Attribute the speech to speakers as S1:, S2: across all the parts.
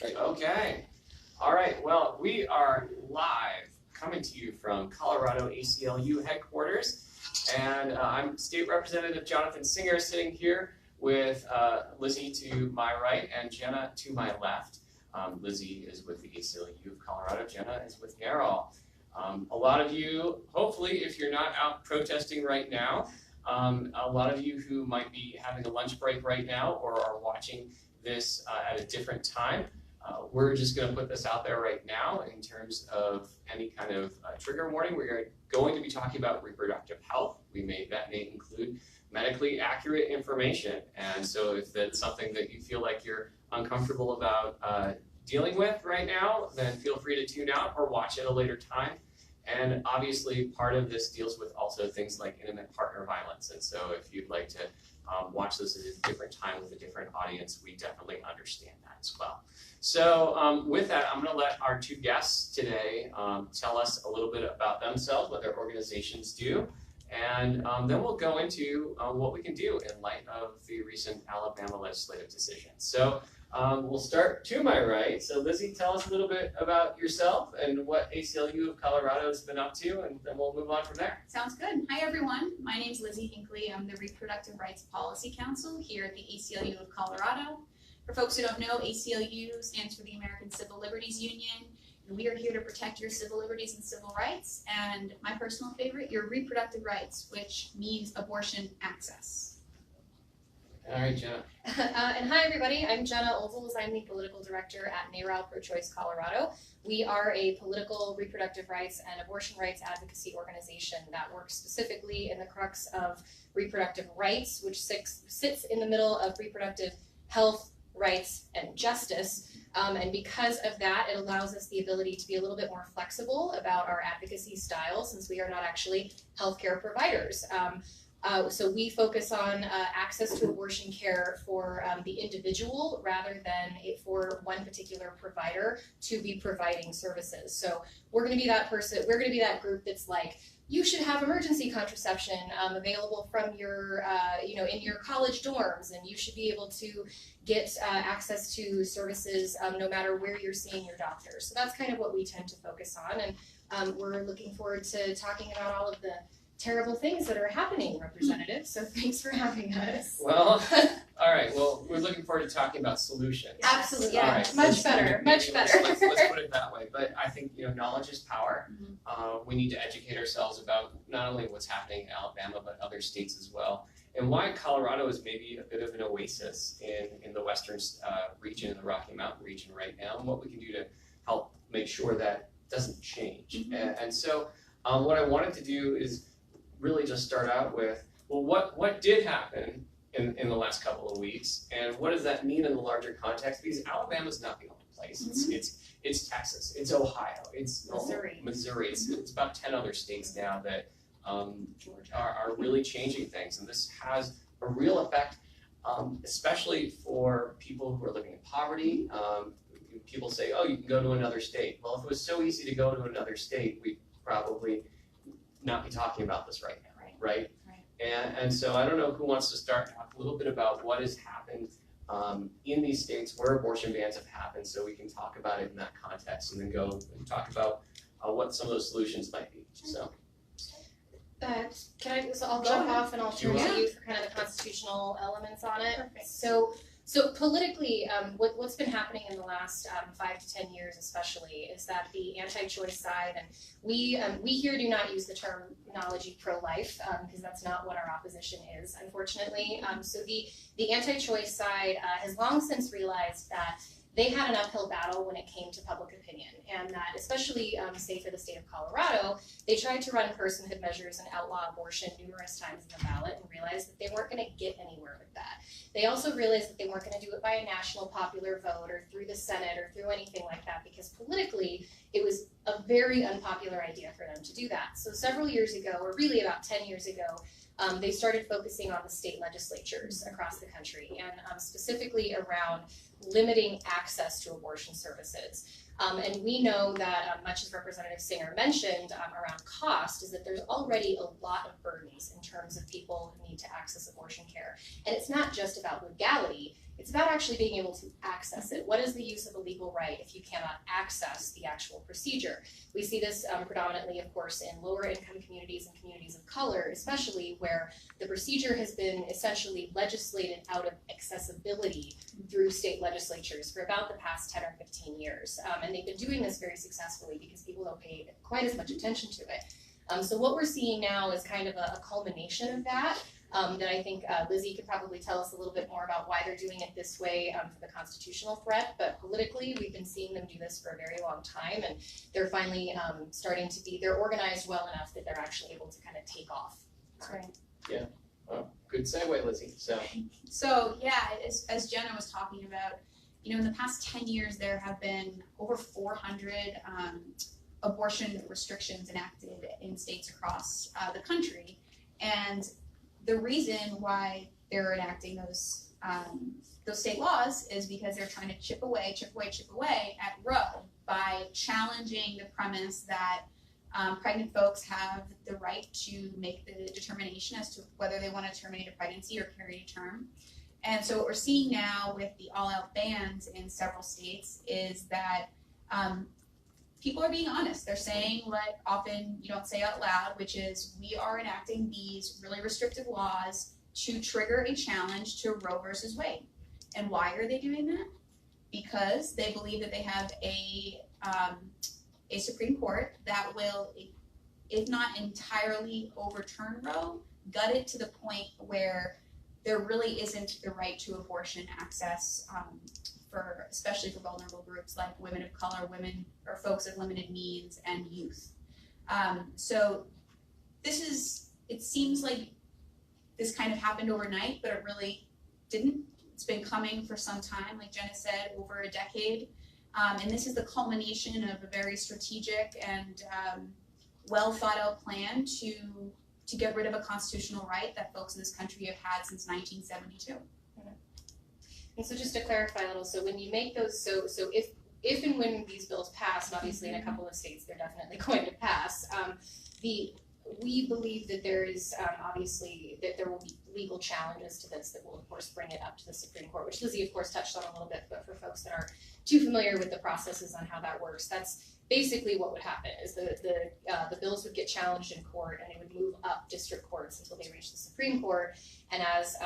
S1: Great. Okay. All right. Well, we are live coming to you from Colorado ACLU headquarters. And I'm State Representative Jonathan Singer sitting here with Lizzy to my right and Gena to my left. Lizzy is with the ACLU of Colorado. Gena is with NARAL. A lot of you, hopefully, if you're not out protesting right now, a lot of you who might be having a lunch break right now or are watching this at a different time, we're just going to put this out there right now in terms of any kind of trigger warning. We're going to be talking about reproductive health. That may include medically accurate information. And so if that's something that you feel like you're uncomfortable about dealing with right now, then feel free to tune out or watch at a later time. And obviously part of this deals with also things like intimate partner violence. And so if you'd like to watch this at a different time with a different audience, we definitely understand that as well. So with that, I'm going to let our two guests today tell us a little bit about themselves, what their organizations do, and then we'll go into what we can do in light of the recent Alabama legislative decision. So we'll start to my right. So Lizzy, tell us a little bit about yourself and what ACLU of Colorado has been up to, and then we'll move on from there.
S2: Sounds good. Hi everyone. My name is Lizzy Hinkley. I'm the Reproductive Rights Policy Council here at the ACLU of Colorado. For folks who don't know, ACLU stands for the American Civil Liberties Union. And we are here to protect your civil liberties and civil rights. And my personal favorite, your reproductive rights, which means abortion access.
S1: All right, Gena.
S3: And hi everybody, I'm Gena Ozols. I'm the political director at NARAL Pro-Choice Colorado. We are a political reproductive rights and abortion rights advocacy organization that works specifically in the crux of reproductive rights, which sits in the middle of reproductive health, rights, and justice. And because of that, it allows us the ability to be a little bit more flexible about our advocacy style, since we are not actually healthcare providers. So we focus on access to abortion care for the individual rather than for one particular provider to be providing services. So we're going to be that person, we're going to be that group that's like, you should have emergency contraception available from your, in your college dorms, and you should be able to get access to services no matter where you're seeing your doctor. So that's kind of what we tend to focus on, and we're looking forward to talking about all of the terrible things that are happening, Representative, so thanks for having us.
S1: Well, all right, well, we're looking forward to talking about solutions.
S3: Absolutely, yeah,
S1: right,
S3: much better.
S1: Let's put it that way, but I think, knowledge is power. We need to educate ourselves about not only what's happening in Alabama, but other states as well, and why Colorado is maybe a bit of an oasis in the western region, in the Rocky Mountain region right now, and what we can do to help make sure that doesn't change. And so what I wanted to do is really just start out with, well, what did happen in the last couple of weeks, and what does that mean in the larger context? Because Alabama's not the only place. It's Texas, it's Ohio, it's Missouri. It's about 10 other states now that are really changing things, and this has a real effect, especially for people who are living in poverty. People say, oh, you can go to another state. Well, if it was so easy to go to another state, we'd probably not be talking about this right now, right? And so I don't know who wants to start to talk a little bit about what has happened in these states where abortion bans have happened, so we can talk about it in that context, and then go and talk about what some of those solutions might be. So,
S3: I'll jump off and I'll turn to you for kind of the constitutional elements on it.
S2: Perfect.
S3: So politically, what's been happening in the last 5 to 10 years especially is that the anti-choice side, and we here do not use the terminology pro-life because that's not what our opposition is, unfortunately. So the anti-choice side has long since realized that they had an uphill battle when it came to public opinion, and that especially, say for the state of Colorado, they tried to run personhood measures and outlaw abortion numerous times in the ballot and realized that they weren't going to get anywhere with that. They also realized that they weren't going to do it by a national popular vote or through the Senate or through anything like that, because politically it was a very unpopular idea for them to do that. So several years ago, or really about 10 years ago, they started focusing on the state legislatures across the country, and specifically around limiting access to abortion services. And we know that, much as Representative Singer mentioned around cost, is that there's already a lot of burdens in terms of people who need to access abortion care. And it's not just about legality, It's about actually being able to access it. What is the use of a legal right if you cannot access the actual procedure? We see this predominantly, of course, in lower income communities and communities of color, especially where the procedure has been essentially legislated out of accessibility through state legislatures for about the past 10 or 15 years. And they've been doing this very successfully because people don't pay quite as much attention to it. So what we're seeing now is kind of a culmination of that. That I think Lizzy could probably tell us a little bit more about why they're doing it this way for the constitutional threat, but politically we've been seeing them do this for a very long time, and they're finally starting to be, they're organized well enough that they're actually able to kind of take off.
S2: That's right.
S1: Yeah, well, good segue, Lizzy.
S2: So yeah, as Gena was talking about, you know, in the past 10 years there have been over 400 abortion restrictions enacted in states across the country, and the reason why they're enacting those state laws is because they're trying to chip away at Roe by challenging the premise that pregnant folks have the right to make the determination as to whether they want to terminate a pregnancy or carry to term. And so what we're seeing now with the all-out bans in several states is that people are being honest. They're saying what often you don't say out loud, which is we are enacting these really restrictive laws to trigger a challenge to Roe versus Wade. And why are they doing that? Because they believe that they have a Supreme Court that will, if not entirely overturn Roe, gut it to the point where there really isn't the right to abortion access especially for vulnerable groups like women of color, women or folks of limited means, and youth. So it seems like this kind of happened overnight, but it really didn't. It's been coming for some time, like Gena said, over a decade. And this is the culmination of a very strategic and well thought out plan to get rid of a constitutional right that folks in this country have had since 1972.
S3: And so just to clarify a little, so when you make those, so if and when these bills pass, and obviously in a couple of states they're definitely going to pass, we believe that there is obviously that there will be legal challenges to this that will of course bring it up to the Supreme Court, which Lizzy of course touched on a little bit, but for folks that aren't too familiar with the processes on how that works, that's basically what would happen is the bills would get challenged in court and they would move up district courts until they reach the Supreme Court, and as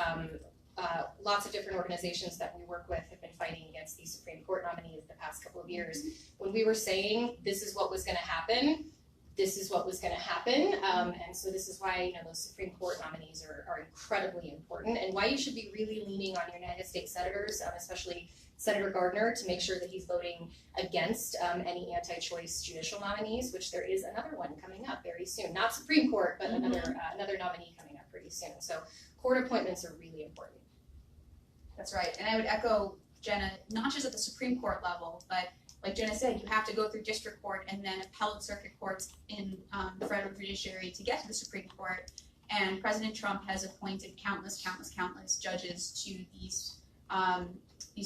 S3: lots of different organizations that we work with have been fighting against these Supreme Court nominees the past couple of years. When we were saying this is what was going to happen, this is what was going to happen, and so this is why those Supreme Court nominees are incredibly important, and why you should be really leaning on your United States senators, especially Senator Gardner, to make sure that he's voting against any anti-choice judicial nominees, which there is another one coming up very soon. Not Supreme Court, but another nominee coming up pretty soon. So court appointments are really important.
S2: That's right, and I would echo Gena, not just at the Supreme Court level, but like Gena said, you have to go through district court and then appellate circuit courts in the federal judiciary to get to the Supreme Court. And President Trump has appointed countless judges to these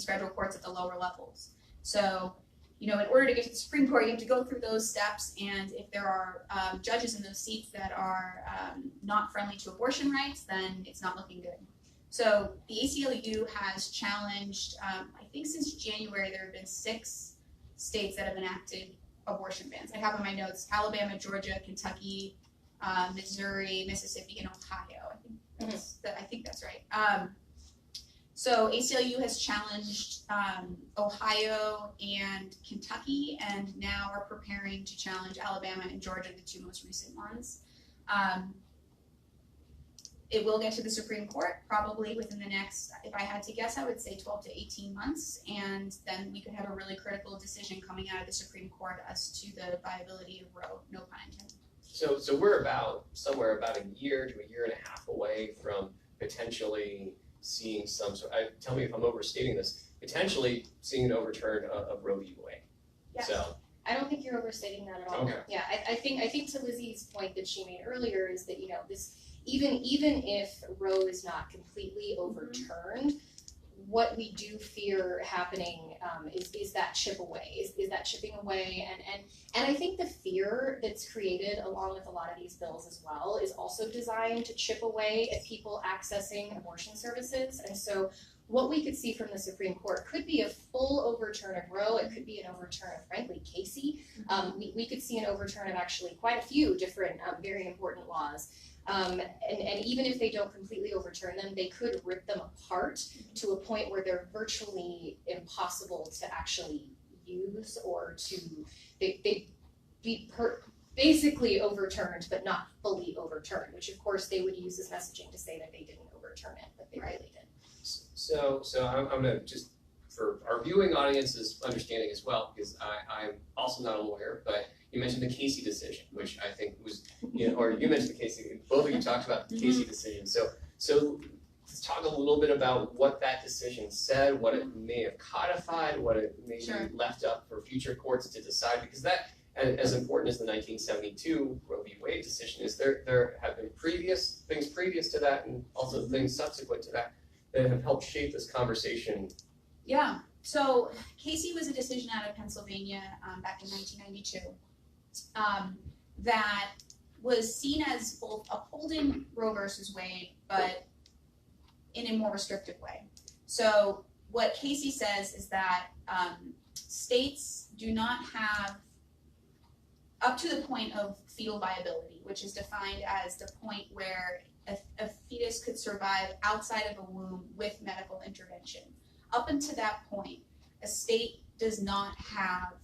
S2: federal courts at the lower levels. So, in order to get to the Supreme Court, you have to go through those steps. And if there are judges in those seats that are not friendly to abortion rights, then it's not looking good. So the ACLU has challenged, I think since January, there have been 6 states that have enacted abortion bans. I have in my notes, Alabama, Georgia, Kentucky, Missouri, Mississippi, and Ohio. I think that's right. So ACLU has challenged Ohio and Kentucky, and now are preparing to challenge Alabama and Georgia, the 2 most recent ones. It will get to the Supreme Court probably within the next, if I had to guess, I would say 12 to 18 months, and then we could have a really critical decision coming out of the Supreme Court as to the viability of Roe, no pun intended.
S1: So we're somewhere about a year to a year and a half away from potentially seeing some sort, tell me if I'm overstating this, potentially seeing an overturn of Roe v. Wade.
S2: Yes.
S1: So
S3: I don't think you're overstating that at all.
S1: Okay.
S3: Yeah, I think to Lizzy's point that she made earlier is that this even if Roe is not completely overturned, what we do fear happening is that chip away, is that chipping away, and I think the fear that's created along with a lot of these bills as well is also designed to chip away at people accessing abortion services. And so what we could see from the Supreme Court could be a full overturn of Roe. It could be an overturn of, frankly, Casey. We could see an overturn of actually quite a few different very important laws. And even if they don't completely overturn them, they could rip them apart to a point where they're virtually impossible to actually use, or they'd be basically overturned, but not fully overturned, which of course they would use as messaging to say that they didn't overturn it, but they really did.
S1: So I'm gonna just, for our viewing audience's understanding as well, because I'm also not a lawyer, but you mentioned the Casey decision, which I think was, or you mentioned the Casey, both of you talked about the Casey decision. So let's talk a little bit about what that decision said, what it may have codified, what it may have left up for future courts to decide, because that, as important as the 1972 Roe v. Wade decision is, there have been things previous to that, and also things subsequent to that have helped shape this conversation.
S2: Yeah, so Casey was a decision out of Pennsylvania back in 1992 that was seen as both upholding Roe versus Wade, but in a more restrictive way. So what Casey says is that states do not have, up to the point of fetal viability, which is defined as the point where a fetus could survive outside of a womb with medical intervention. Up until that point, a state does not have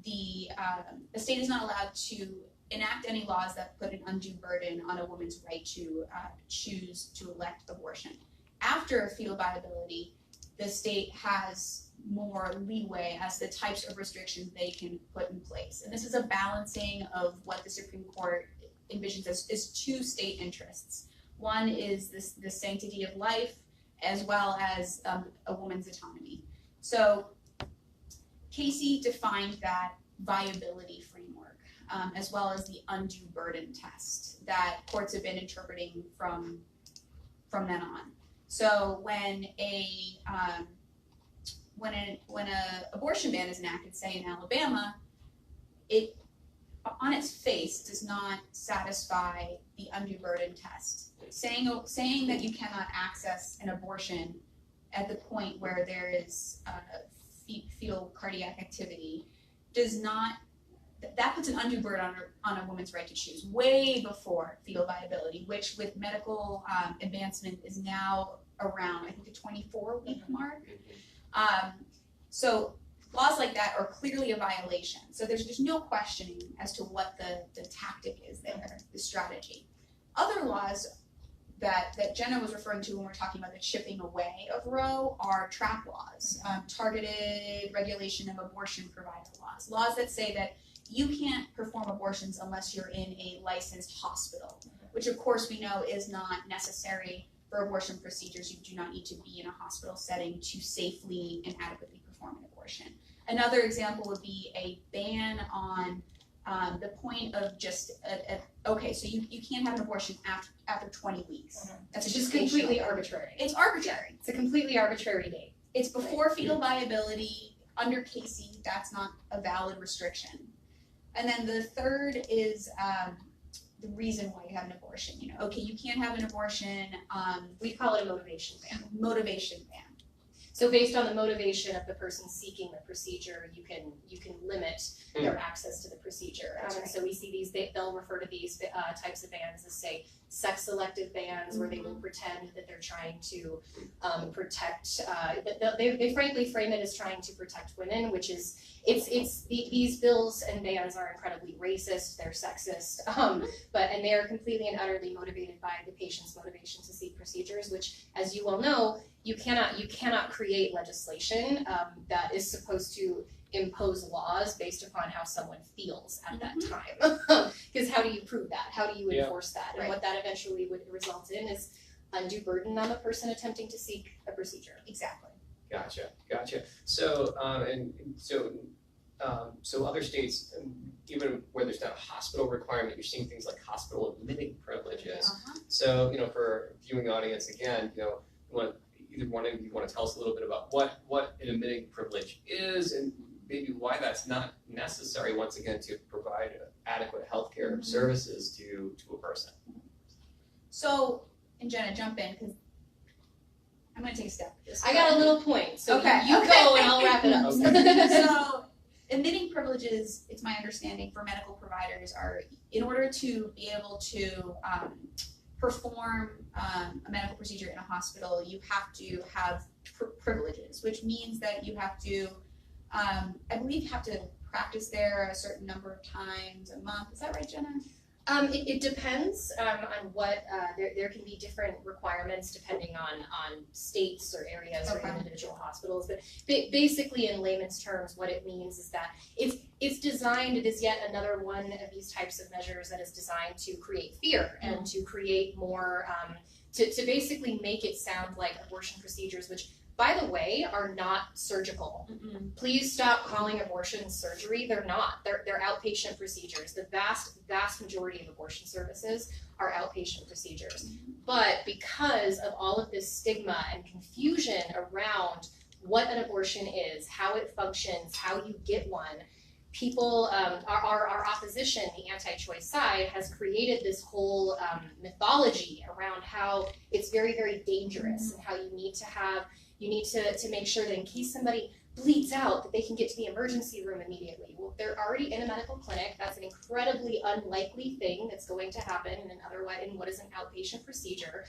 S2: a state is not allowed to enact any laws that put an undue burden on a woman's right to choose to elect abortion. After fetal viability, the state has more leeway as the types of restrictions they can put in place. And this is a balancing of what the Supreme Court envisions as two state interests. One is the sanctity of life, as well as a woman's autonomy. So Casey defined that viability framework, as well as the undue burden test that courts have been interpreting from then on. So when an abortion ban is enacted, say in Alabama, it on its face does not satisfy the undue burden test. Saying that you cannot access an abortion at the point where there is fetal cardiac activity does not, that puts an undue burden on a woman's right to choose way before fetal viability, which with medical advancement is now around, I think, the 24-week mark. So laws like that are clearly a violation. So there's no questioning as to what the tactic is there, the strategy. Other laws that Gena was referring to when we're talking about the chipping away of Roe are trap laws, targeted regulation of abortion provider laws, laws that say that you can't perform abortions unless you're in a licensed hospital, which of course we know is not necessary for abortion procedures. You do not need to be in a hospital setting to safely and adequately perform an abortion. Another example would be a ban on the point of just, okay, so you can't have an abortion after 20 weeks.
S3: That's just completely arbitrary.
S2: It's arbitrary.
S3: It's a completely arbitrary date.
S2: It's before fetal viability. Under Casey, that's not a valid restriction. And then the third is the reason why you have an abortion. Okay, you can't have an abortion.
S3: We call it a motivation ban.
S2: Motivation ban.
S3: So based on the motivation of the person seeking the procedure, you can limit their access to the procedure. So we see these, they'll refer to these types of bans as, say, sex-selective bans, where they will pretend that they're trying to protect, they frankly frame it as trying to protect women, which is, these bills and bans are incredibly racist, they're sexist, and they are completely and utterly motivated by the patient's motivation to seek procedures, which, as you well know, you cannot create legislation that is supposed to impose laws based upon how someone feels at that time. Because how do you prove that? How do you enforce that? And what that eventually would result in is undue burden on the person attempting to seek a procedure.
S2: Exactly.
S1: Gotcha. So so other states, even where there's not a hospital requirement, you're seeing things like hospital admitting privileges. So for viewing audience, again, either one of you want to tell us a little bit about what an admitting privilege is, and maybe why that's not necessary, once again, to provide adequate healthcare services to a person.
S2: So, and Gena, jump in, because I'm going to take a step.
S3: I got a little point, so
S2: Okay,
S3: you
S2: okay.
S3: go and I'll wrap it up.
S2: So, admitting privileges, it's my understanding, for medical providers are in order to be able to perform a medical procedure in a hospital, you have to have privileges, which means that you have to, I believe, you have to practice there a certain number of times a month. Is that right, Gena?
S3: It depends on what, there can be different requirements depending on states or areas or individual hospitals, but basically in layman's terms, what it means is that it's designed, it is yet another one of these types of measures that is designed to create fear and to create more, to basically make it sound like abortion procedures, which, by the way, are not surgical. Please stop calling abortion surgery. They're not. They're outpatient procedures. The vast majority of abortion services are outpatient procedures. But because of all of this stigma and confusion around what an abortion is, how it functions, how you get one, people, our opposition, the anti-choice side, has created this whole mythology around how it's very, very dangerous and how you need to make sure that in case somebody bleeds out, that they can get to the emergency room immediately. Well, if they're already in a medical clinic, that's an incredibly unlikely thing that's going to happen in what is an outpatient procedure.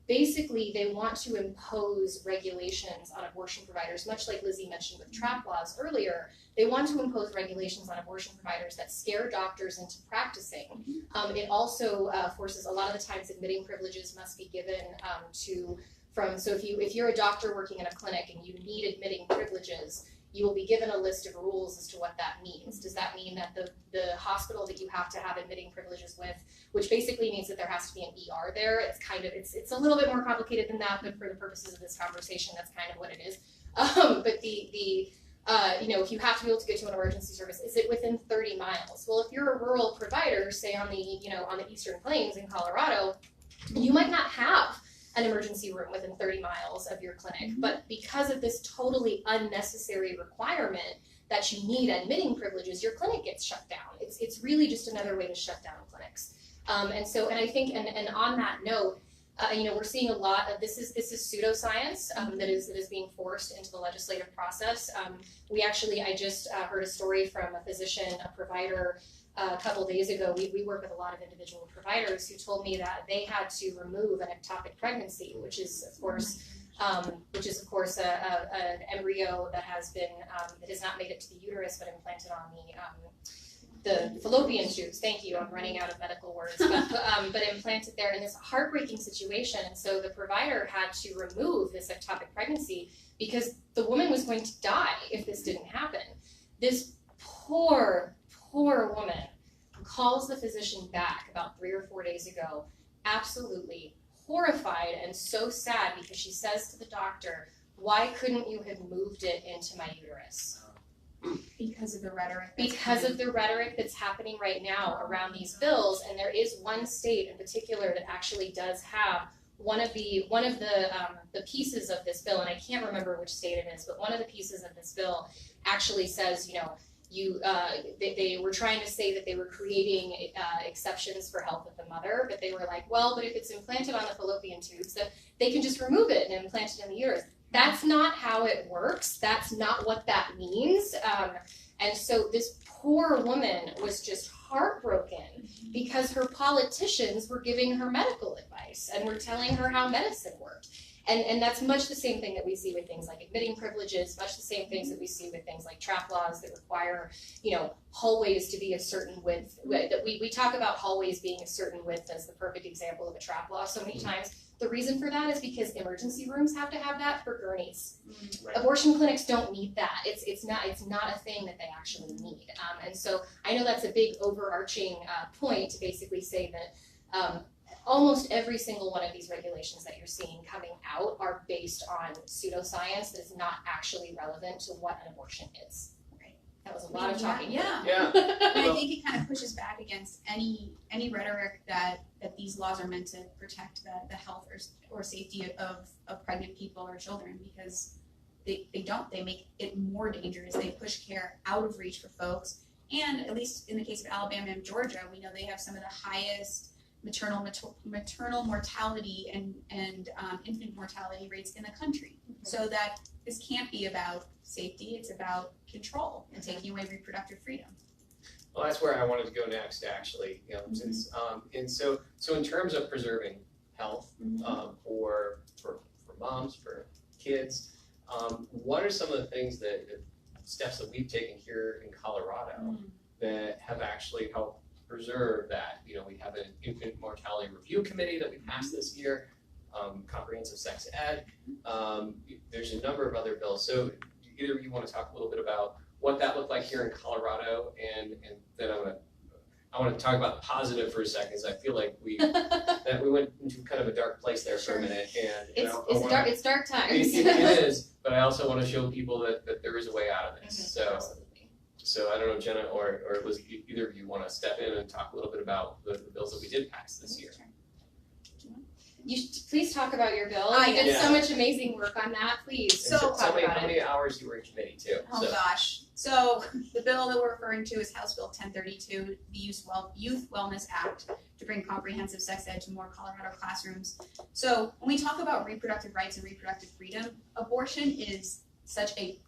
S3: Basically, they want to impose regulations on abortion providers, much like Lizzy mentioned with trap laws earlier. They want to impose regulations on abortion providers that scare doctors into practicing. It also forces, a lot of the times, admitting privileges must be given so if you're a doctor working in a clinic and you need admitting privileges, you will be given a list of rules as to what that means. Does that mean that the hospital that you have to have admitting privileges with, which basically means that there has to be an ER there, it's a little bit more complicated than that, but for the purposes of this conversation, that's kind of what it is. But if you have to be able to get to an emergency service, is it within 30 miles? Well, if you're a rural provider, say on the Eastern Plains in Colorado, you might not have an emergency room within 30 miles of your clinic, but because of this totally unnecessary requirement that you need admitting privileges, your clinic gets shut down. It's really just another way to shut down clinics. And I think, and on that note, we're seeing a lot of this is pseudoscience that is being forced into the legislative process. I just heard a story from a physician, a provider, a couple days ago. We work with a lot of individual providers who told me that they had to remove an ectopic pregnancy, which is of course an embryo that has not made it to the uterus but implanted on the fallopian tubes. Thank you, I'm running out of medical words, but implanted there in this heartbreaking situation. And so the provider had to remove this ectopic pregnancy because the woman was going to die if this didn't happen. This poor woman calls the physician back about 3 or 4 days ago, absolutely horrified and so sad, because she says to the doctor, "Why couldn't you have moved it into my uterus?"
S2: Because of the rhetoric.
S3: Because of the rhetoric that's happening right now around these bills, and there is one state in particular that actually does have one of the pieces of this bill, and I can't remember which state it is, but one of the pieces of this bill actually says, they were trying to say that they were creating exceptions for health of the mother, but they were like, well, but if it's implanted on the fallopian tubes, that they can just remove it and implant it in the uterus. That's not how it works. That's not what that means. And so this poor woman was just heartbroken because her politicians were giving her medical advice and were telling her how medicine worked. And that's much the same thing that we see with things like admitting privileges, much the same things that we see with things like trap laws that require, hallways to be a certain width. We talk about hallways being a certain width as the perfect example of a trap law so many times. The reason for that is because emergency rooms have to have that for gurneys. Right. Abortion clinics don't need that. It's not a thing that they actually need. And so I know that's a big overarching point to basically say that almost every single one of these regulations that you're seeing coming out are based on pseudoscience that is not actually relevant to what an abortion is. Right. That was a lot of talking.
S2: Yeah. And I think it kind of pushes back against any rhetoric that these laws are meant to protect the health or safety of pregnant people or children, because they don't. They make it more dangerous. They push care out of reach for folks. And at least in the case of Alabama and Georgia, we know they have some of the highest maternal mortality and infant mortality rates in the country. So that this can't be about safety, it's about control and taking away reproductive freedom.
S1: Well, that's where I wanted to go next, actually. Since and so in terms of preserving health for moms, for kids, what are some of the things steps that we've taken here in Colorado that have actually helped preserve that? We have an infant mortality review committee that we passed this year, comprehensive sex ed. There's a number of other bills. So either of you want to talk a little bit about what that looked like here in Colorado, and then I want to talk about the positive for a second, because I feel like we went into kind of a dark place there for a minute, and
S3: it's dark times.
S1: It is, but I also want to show people that there is a way out of this. So I don't know, Gena or Lizzy, either of you want to step in and talk a little bit about the bills that we did pass this year.
S3: You should please talk about your bill. You did so much amazing work on that. Please.
S1: So tell me how many hours you were in committee too.
S2: Oh gosh. So the bill that we're referring to is House Bill 1032, the Youth Wellness Act, to bring comprehensive sex ed to more Colorado classrooms. So when we talk about reproductive rights and reproductive freedom, abortion is such a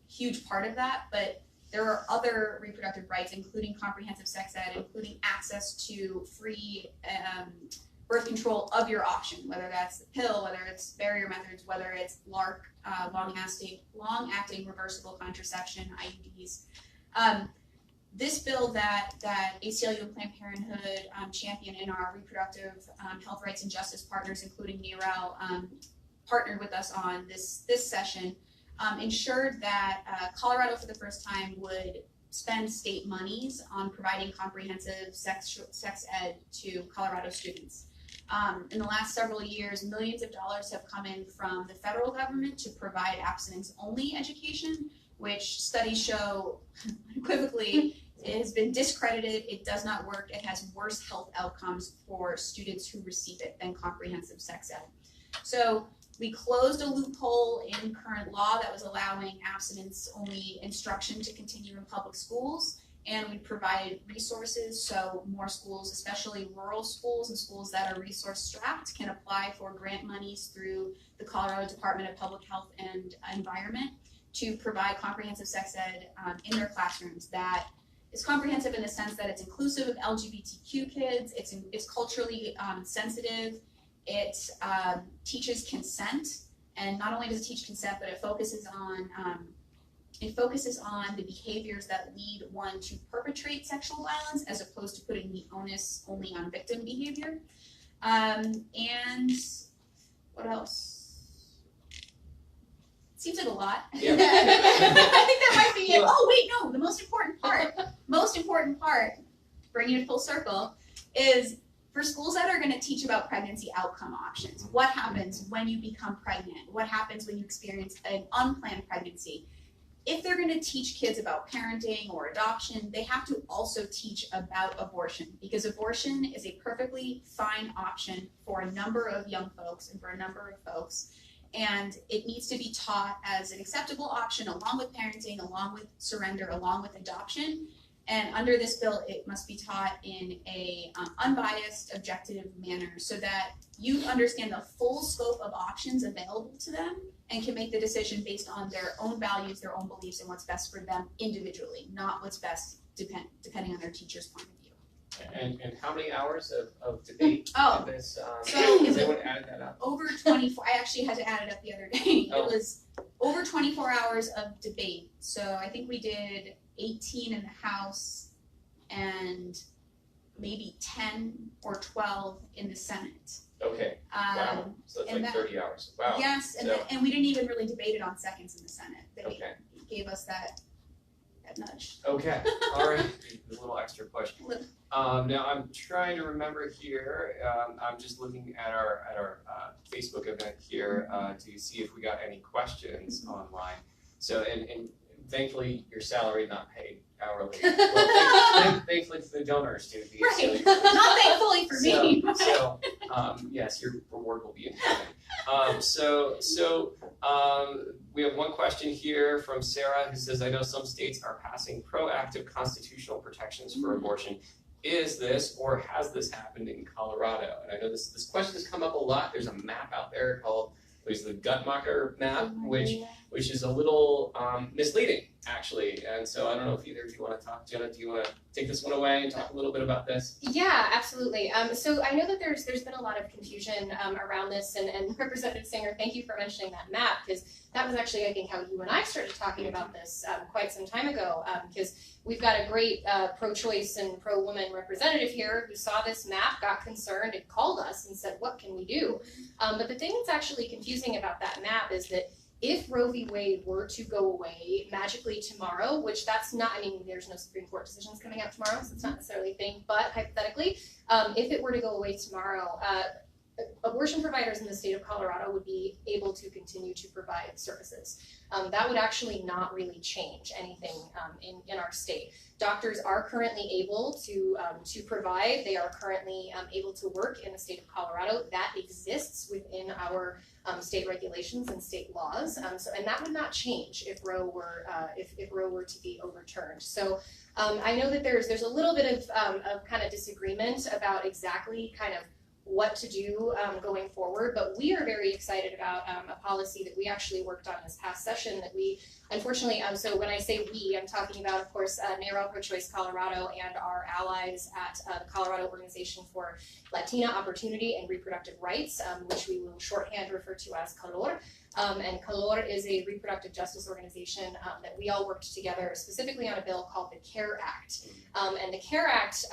S2: huge part of that, but there are other reproductive rights, including comprehensive sex ed, including access to free birth control of your option, whether that's the pill, whether it's barrier methods, whether it's LARC, long-acting reversible contraception, IUDs. This bill that ACLU and Planned Parenthood champion in our reproductive health rights and justice partners, including NARAL, partnered with us on this session, ensured that Colorado for the first time would spend state monies on providing comprehensive sex ed to Colorado students. In the last several years, millions of dollars have come in from the federal government to provide abstinence-only education, which studies show unequivocally it has been discredited, it does not work, it has worse health outcomes for students who receive it than comprehensive sex ed. So we closed a loophole in current law that was allowing abstinence-only instruction to continue in public schools, and we provided resources so more schools, especially rural schools and schools that are resource-strapped, can apply for grant monies through the Colorado Department of Public Health and Environment to provide comprehensive sex ed in their classrooms that is comprehensive in the sense that it's inclusive of LGBTQ kids, it's culturally sensitive, it teaches consent, and not only does it teach consent, but it focuses on the behaviors that lead one to perpetrate sexual violence, as opposed to putting the onus only on victim behavior. And what else? Seems like a lot.
S1: Yeah.
S2: I think that might be it. Oh wait, no, the most important part, bringing it full circle, is for schools that are going to teach about pregnancy outcome options. What happens when you become pregnant? What happens when you experience an unplanned pregnancy? If they're going to teach kids about parenting or adoption, they have to also teach about abortion, because abortion is a perfectly fine option for a number of young folks and for a number of folks. And it needs to be taught as an acceptable option along with parenting, along with surrender, along with adoption. And under this bill, it must be taught in a unbiased, objective manner so that youth understand the full scope of options available to them and can make the decision based on their own values, their own beliefs, and what's best for them individually, not what's best depending on their teacher's point of view.
S1: And how many hours of debate did this?
S2: So
S1: has anyone added that up?
S2: Over 24. I actually had to add it up the other day.
S1: Oh.
S2: It was over 24 hours of debate. So I think we did 18 in the House and maybe 10 or 12 in the Senate.
S1: Okay. Wow. So that's like 30 hours. Wow.
S2: Yes, and we didn't even really debate it on seconds in the Senate. They gave us that nudge.
S1: Okay. All right. A little extra push. Now I'm trying to remember here. I'm just looking at our Facebook event here to see if we got any questions online. So and thankfully your salary not paid hourly. Well, thankfully for the donors to be
S2: right. Not thankfully for me.
S1: So yes, your reward will be in heaven. We have one question here from Sarah who says, I know some states are passing proactive constitutional protections for abortion. is this or has this happened in Colorado? And I know this question has come up a lot. There's a map out there called, there's the Guttmacher map, which is a little misleading, actually. And so I don't know if either of you want to talk. Jenna, do you want to take this one away and talk a little bit about this?
S3: Yeah, absolutely. So I know that there's been a lot of confusion around this, and Representative Singer, thank you for mentioning that map, because that was actually, I think, how you and I started talking about this quite some time ago, because we've got a great pro-choice and pro-woman representative here who saw this map, got concerned, and called us and said, what can we do? But the thing that's actually confusing about that map is that if Roe v. Wade were to go away magically tomorrow, which that's not, I mean, there's no Supreme Court decisions coming out tomorrow, so it's not necessarily a thing, but hypothetically, if it were to go away tomorrow, abortion providers in the state of Colorado would be able to continue to provide services. That would actually not really change anything in our state. Doctors are currently able to provide. They are currently able to work in the state of Colorado. That exists within our state regulations and state laws. And that would not change if Roe were to be overturned. So I know that there's a little bit of kind of disagreement about exactly kind of what to do going forward, but we are very excited about a policy that we actually worked on this past session that we, unfortunately, so when I say we, I'm talking about, of course, NARAL Pro-Choice Colorado and our allies at the Colorado Organization for Latina Opportunity and Reproductive Rights, which we will shorthand refer to as CALOR. And CALOR is a reproductive justice organization that we all worked together specifically on a bill called the CARE Act. And the CARE Act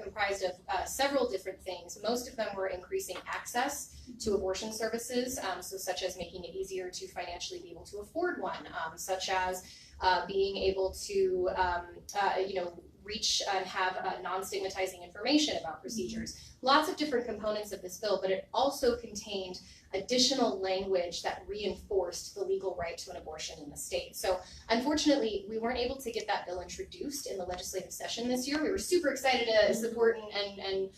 S3: comprised of several different things. Most of them were increasing access to abortion services, so such as making it easier to financially be able to afford one, such as being able to reach and have non-stigmatizing information about procedures. Lots of different components of this bill, but it also contained additional language that reinforced the legal right to an abortion in the state. So unfortunately, we weren't able to get that bill introduced in the legislative session this year. We were super excited to support and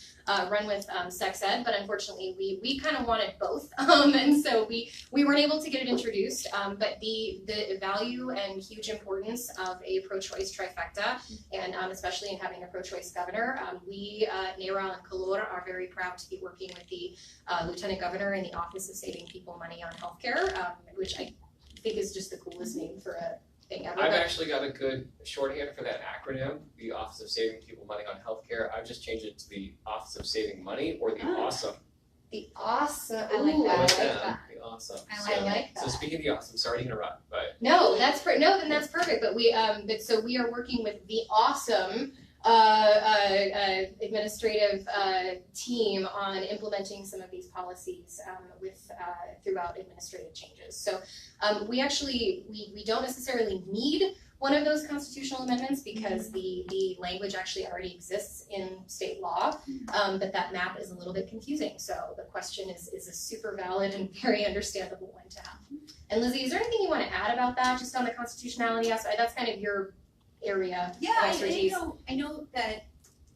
S3: run with sex ed, but unfortunately we kind of wanted both. And so we weren't able to get it introduced, but the value and huge importance of a pro-choice trifecta, and especially in having a pro-choice governor, we, NARAL and CALOR, are very proud to be working with the Lieutenant Governor in the Office of Saving People Money on Healthcare, which I think is just the coolest name for a thing ever.
S1: I've actually got a good shorthand for that acronym, the Office of Saving People Money on Healthcare. I've just changed it to the Office of Saving Money, or the Awesome.
S3: The Awesome, I like that. I like that.
S1: The Awesome.
S3: I like that.
S1: So speaking of the Awesome, sorry to interrupt, but
S3: no, that's then that's perfect. But so we are working with the Awesome administrative team on implementing some of these policies throughout administrative changes. So we actually we don't necessarily need one of those constitutional amendments because the language actually already exists in state law, but that map is a little bit confusing. So the question is a super valid and very understandable one to have. And Lizzy, is there anything you want to add about that, just on the constitutionality aspect? That's kind of your area of expertise.
S2: I know that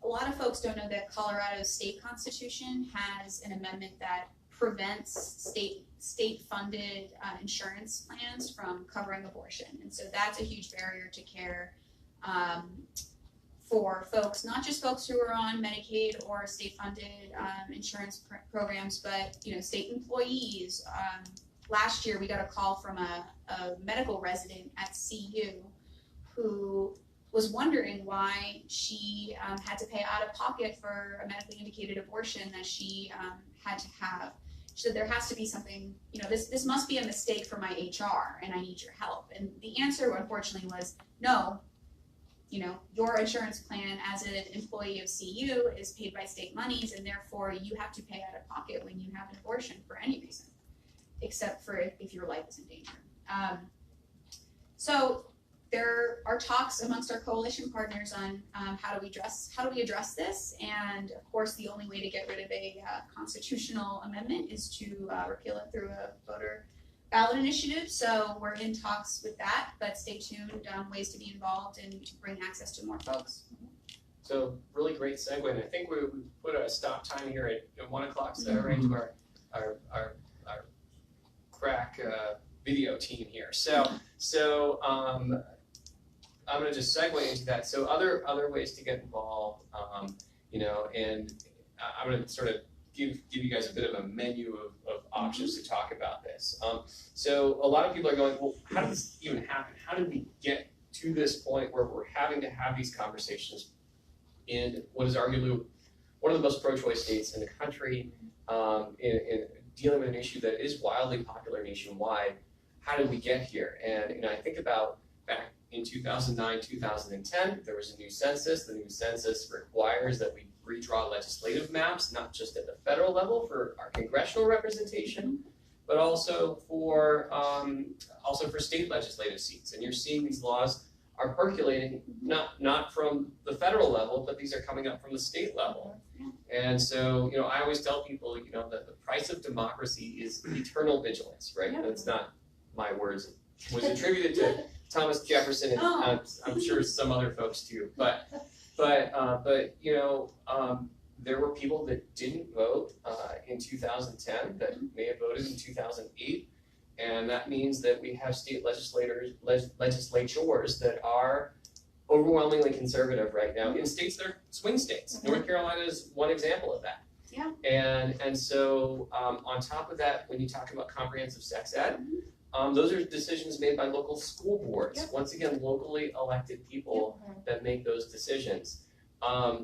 S2: a lot of folks don't know that Colorado's state constitution has an amendment that prevents state-funded insurance plans from covering abortion, and so that's a huge barrier to care for folks, not just folks who are on Medicaid or state-funded insurance programs, but state employees. Last year, we got a call from a medical resident at CU who was wondering why she had to pay out of pocket for a medically indicated abortion that she had to have. She said, there has to be something, this must be a mistake for my HR and I need your help. And the answer, unfortunately, was no. Your insurance plan as an employee of CU is paid by state monies, and therefore you have to pay out of pocket when you have an abortion for any reason, except for if your life is in danger. So there are talks amongst our coalition partners on how do we address this, and of course the only way to get rid of a constitutional amendment is to repeal it through a voter ballot initiative. So we're in talks with that, but stay tuned on ways to be involved and to bring access to more folks.
S1: So really great segue, and I think we put a stop time here at 1 o'clock, so arrange our crack video team here. So I'm gonna just segue into that. So other ways to get involved, you know, and I'm gonna sort of give you guys a bit of a menu of options to talk about this. So a lot of people are going, well, how did this even happen? How did we get to this point where we're having to have these conversations in what is arguably one of the most pro-choice states in the country, in dealing with an issue that is wildly popular nationwide? How did we get here? And I think about back in 2009, 2010, there was a new census. The new census requires that we redraw legislative maps, not just at the federal level for our congressional representation, but also for state legislative seats. And you're seeing these laws are percolating not from the federal level, but these are coming up from the state level. And so, I always tell people, that the price of democracy is eternal vigilance, right? And it's not my words. It was attributed to Thomas Jefferson, and I'm sure some other folks too. But there were people that didn't vote in 2010 that may have voted in 2008, and that means that we have state legislatures that are overwhelmingly conservative right now in states that are swing states. North Carolina is one example of that.
S2: Yeah.
S1: And so on top of that, when you talk about comprehensive sex ed, those are decisions made by local school boards.
S2: Yep.
S1: Once again, locally elected people that make those decisions.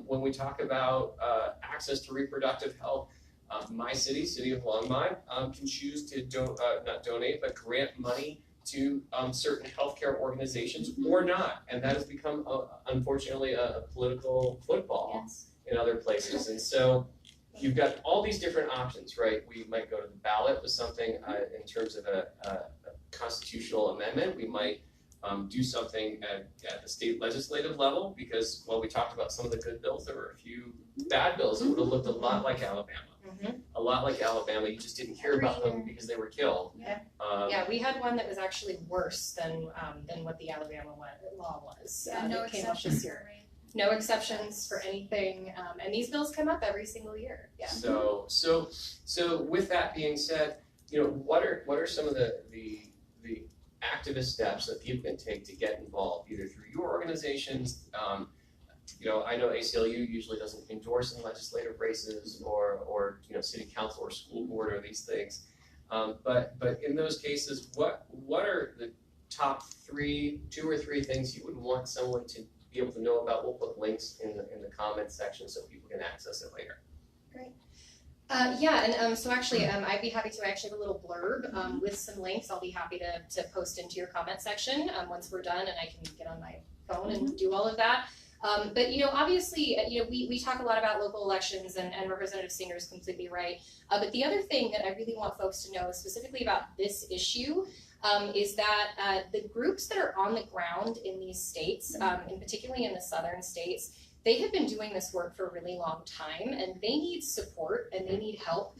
S1: When we talk about access to reproductive health, my city of Longmont, can choose to not donate, but grant money to certain healthcare organizations or not. And that has become, unfortunately, a political football in other places. And so you've got all these different options, right? We might go to the ballot with something in terms of a constitutional amendment. We might do something at the state legislative level because, well, we talked about some of the good bills. There were a few bad bills that would have looked a lot like Alabama. A lot like Alabama. You just didn't hear about them because they were killed.
S3: Yeah, we had one that was actually worse than what the Alabama law was.
S2: No
S3: that came up this year. No exceptions for anything, and these bills come up every single year. Yeah.
S1: So with that being said, what are some of the activist steps that people can take to get involved, either through your organizations? I know ACLU usually doesn't endorse in legislative races or city council or school board or these things, but in those cases, what are the top two or three things you would want someone to be able to know about? We'll put links in the comments section so people can access it later.
S3: Great. So actually, I'd be happy to. I actually have a little blurb with some links. I'll be happy to post into your comment section once we're done, and I can get on my phone and do all of that. But obviously, we talk a lot about local elections, and Representative Singer is completely right. But the other thing that I really want folks to know specifically about this issue is that the groups that are on the ground in these states, and particularly in the southern states, they have been doing this work for a really long time, and they need support and they need help.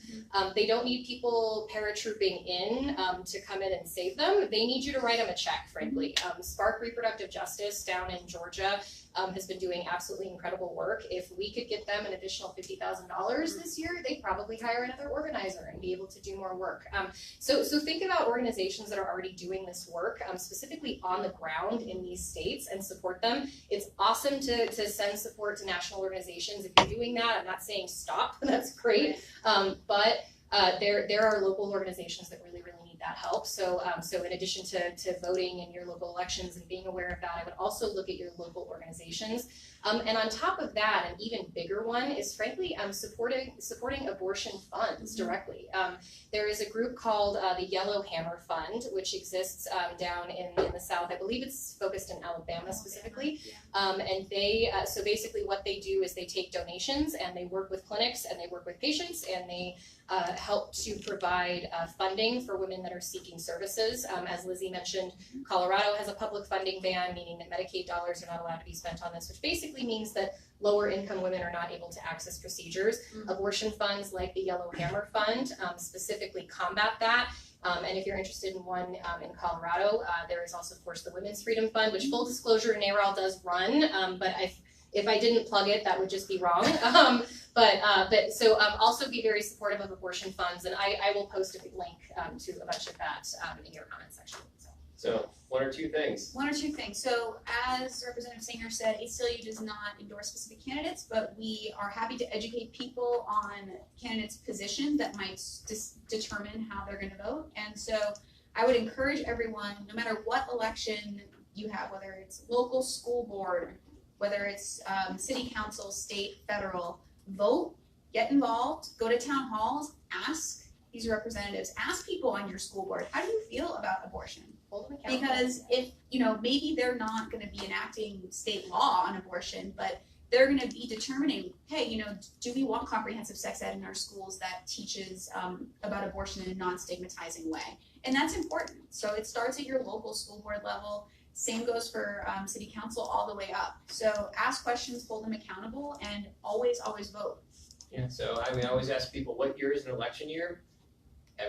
S3: They don't need people paratrooping in to come in and save them. They need you to write them a check, frankly. Spark Reproductive Justice down in Georgia has been doing absolutely incredible work. If we could get them an additional $50,000 this year, they'd probably hire another organizer and be able to do more work. So think about organizations that are already doing this work, specifically on the ground in these states, and support them. It's awesome to send support to national organizations. If you're doing that, I'm not saying stop, that's great, but there are local organizations that really need that help. So in addition to voting in your local elections and being aware of that, I would also look at your local organizations. And on top of that, an even bigger one is frankly supporting abortion funds directly. There is a group called the Yellow Hammer Fund, which exists down in the South. I believe it's focused in Alabama specifically. And they, so basically what they do is they take donations and they work with clinics and they work with patients and they help to provide funding for women that are seeking services. As Lizzy mentioned, Colorado has a public funding ban, meaning that Medicaid dollars are not allowed to be spent on this, which basically means that lower income women are not able to access procedures. Abortion funds like the Yellow Hammer Fund specifically combat that. And if you're interested in one in Colorado, there is also, of course, the Women's Freedom Fund, which full disclosure, NARAL does run, but if I didn't plug it, that would just be wrong. So also be very supportive of abortion funds, and I will post a link to a bunch of that in your comment section.
S1: So one or two things.
S2: One or two things. So as Representative Singer said, ACLU does not endorse specific candidates, but we are happy to educate people on candidates' position that might determine how they're going to vote. And so I would encourage everyone, no matter what election you have, whether it's local school board, whether it's city council, state, federal, vote, get involved, go to town halls, ask these representatives, ask people on your school board, how do you feel about abortion?
S3: Hold them accountable.
S2: Because if, maybe they're not going to be enacting state law on abortion, but they're going to be determining, hey, do we want comprehensive sex ed in our schools that teaches about abortion in a non-stigmatizing way? And that's important. So it starts at your local school board level. Same goes for city council all the way up. So ask questions, hold them accountable, and always vote.
S1: Yeah, so I always ask people, what year is an election year?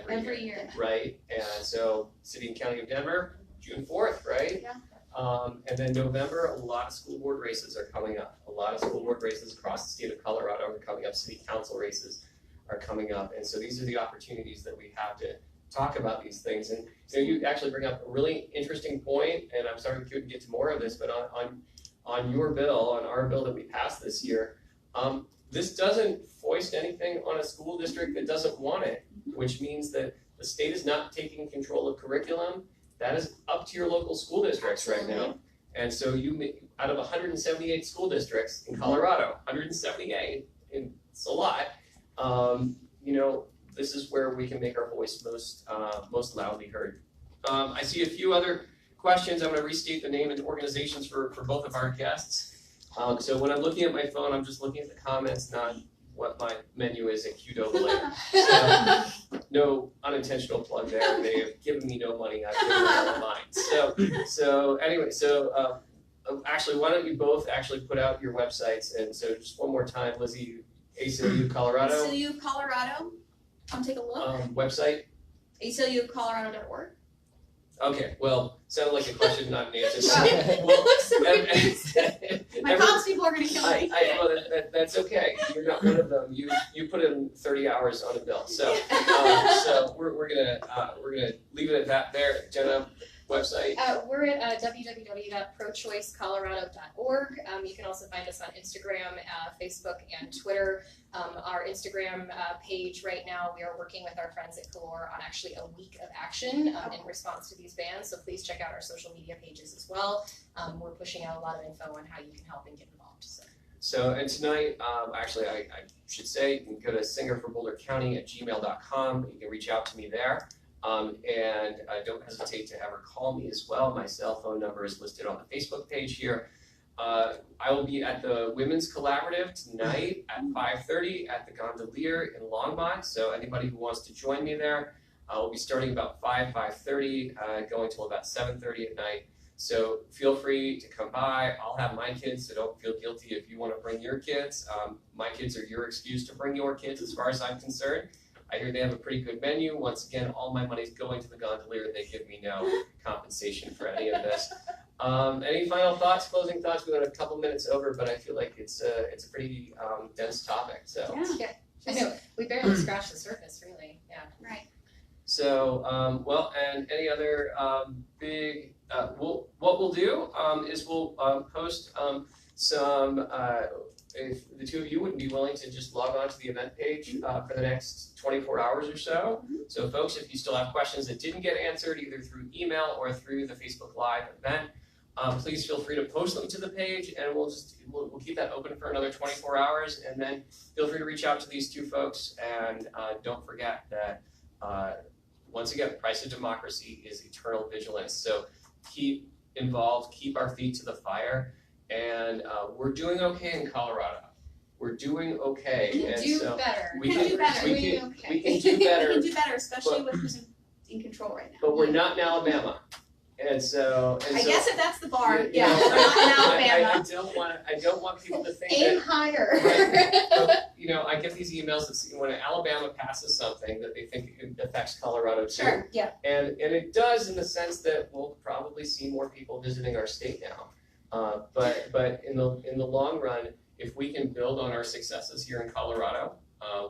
S1: Every year. Right, and so City and County of Denver, June 4th, right?
S2: Yeah.
S1: And then November, a lot of school board races are coming up. A lot of school board races across the state of Colorado are coming up. City council races are coming up. And so these are the opportunities that we have to talk about these things. And you actually bring up a really interesting point, and I'm sorry we couldn't get to more of this, but on your bill, on our bill that we passed this year, this doesn't foist anything on a school district that doesn't want it, which means that the state is not taking control of curriculum. That is up to your local school districts right now. And so out of 178 school districts in Colorado, 178, and it's a lot, this is where we can make our voice most loudly heard. I see a few other questions. I'm going to restate the name and organizations for both of our guests. So when I'm looking at my phone, I'm just looking at the comments, not what my menu is at Qdoba later. So no unintentional plug there. They have given me no money. I've given them all mine. So anyway, actually, why don't you both actually put out your websites? And so just one more time, Lizzy, ACLU of Colorado.
S2: ACLU of Colorado. Come take a look.
S1: Website?
S2: ACLUofcolorado.org.
S1: Okay, well, sounded like a question, not an answer.
S2: It looks so confused. My college people are going to kill me.
S1: Well, that's okay. You're not one of them. You put in 30 hours on a bill, so we're gonna leave it at that. There, Gena, website.
S3: We're at www.prochoicecolorado.org. You can also find us on Instagram, Facebook, and Twitter. Our Instagram page right now, we are working with our friends at Calore on actually a week of action in response to these bans. So please check out our social media pages as well. We're pushing out a lot of info on how you can help and get involved.
S1: So and tonight, actually, I should say, you can go to singerforbouldercounty@gmail.com. You can reach out to me there. And don't hesitate to ever call me as well. My cell phone number is listed on the Facebook page here. I will be at the Women's Collaborative tonight at 5:30 at the Gondolier in Longmont. So anybody who wants to join me there, we'll be starting about 5:30, going till about 7:30 at night. So feel free to come by. I'll have my kids, so don't feel guilty if you want to bring your kids. My kids are your excuse to bring your kids as far as I'm concerned. I hear they have a pretty good menu. Once again, all my money's going to the Gondolier. They give me no compensation for any of this. Any final thoughts, closing thoughts? We went a couple minutes over, but I feel like it's a pretty dense topic. So
S3: yeah. I know, we barely scratched the surface, really. Yeah.
S2: Right.
S1: So and any other big what we'll do is we'll post some. If the two of you wouldn't be willing to just log on to the event page for the next 24 hours or so. So folks, if you still have questions that didn't get answered either through email or through the Facebook Live event, please feel free to post them to the page, and we'll keep that open for another 24 hours. And then feel free to reach out to these two folks, and don't forget that once again, the price of democracy is eternal vigilance. So keep involved, keep our feet to the fire. And we're doing okay in Colorado. We're doing okay.
S3: We can do better.
S1: We can do better.
S2: We
S1: can do better.
S2: We can do better, especially with who's in control right now.
S1: But we're not in Alabama. And so
S2: I guess if that's the bar,
S1: we're
S2: not in Alabama.
S1: I don't want people to think
S3: Aim
S1: that.
S3: higher.
S1: Right. I get these emails that when Alabama passes something that they think it affects Colorado too.
S3: Sure. Yeah.
S1: And it does in the sense that we'll probably see more people visiting our state now. But in the long run, if we can build on our successes here in Colorado,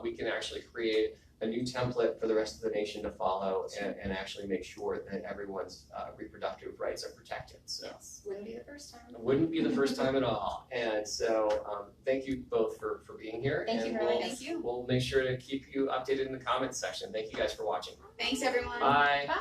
S1: we can actually create a new template for the rest of the nation to follow and actually make sure that everyone's reproductive rights are protected. So
S3: Yes, wouldn't be the first time.
S1: it wouldn't be the first time at all. And so thank you both for being here.
S3: Thank you
S1: and
S3: for
S1: we'll,
S3: having us.
S2: Thank you.
S1: we'll make sure to keep you updated in the comments section. Thank you guys for watching.
S2: Thanks, everyone.
S1: Bye.
S3: Bye.